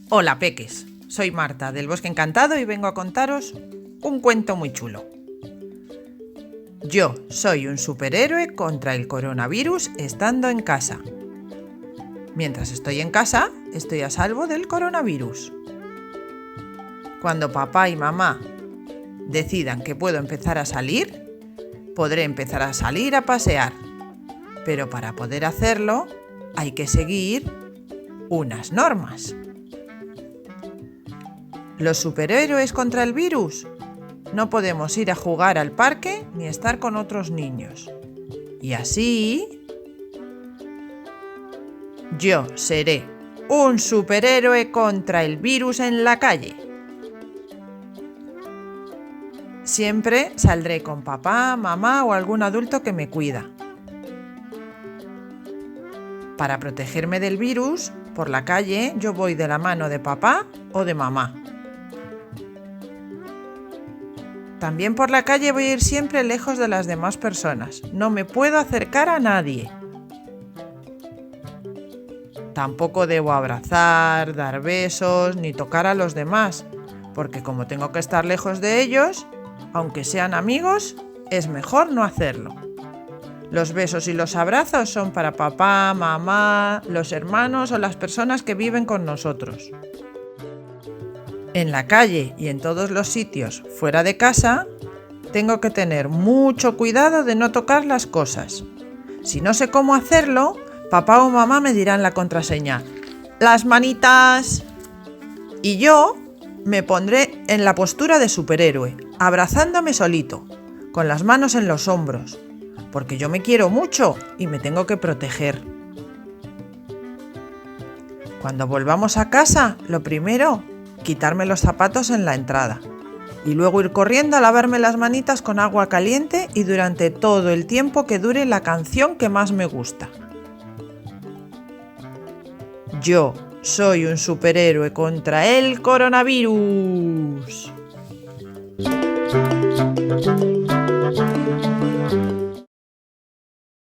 Hola peques, soy Marta del Bosque Encantado y vengo a contaros un cuento muy chulo. Yo soy un superhéroe contra el coronavirus estando en casa. Mientras estoy en casa, estoy a salvo del coronavirus. Cuando papá y mamá decidan que puedo empezar a salir, podré empezar a salir a pasear. Pero para poder hacerlo, hay que seguir unas normas. Los superhéroes contra el virus no podemos ir a jugar al parque ni estar con otros niños. Y así, yo seré un superhéroe contra el virus en la calle. Siempre saldré con papá, mamá o algún adulto que me cuida. Para protegerme del virus, por la calle yo voy de la mano de papá o de mamá. También por la calle voy a ir siempre lejos de las demás personas. No me puedo acercar a nadie. Tampoco debo abrazar, dar besos ni tocar a los demás, porque como tengo que estar lejos de ellos, aunque sean amigos, es mejor no hacerlo. Los besos y los abrazos son para papá, mamá, los hermanos o las personas que viven con nosotros. En la calle y en todos los sitios fuera de casa, tengo que tener mucho cuidado de no tocar las cosas. Si no sé cómo hacerlo, papá o mamá me dirán la contraseña. ¡Las manitas! Y yo me pondré en la postura de superhéroe, abrazándome solito, con las manos en los hombros, porque yo me quiero mucho y me tengo que proteger. Cuando volvamos a casa, lo primero, quitarme los zapatos en la entrada y luego ir corriendo a lavarme las manitas con agua caliente y durante todo el tiempo que dure la canción que más me gusta. Yo soy un superhéroe contra el coronavirus.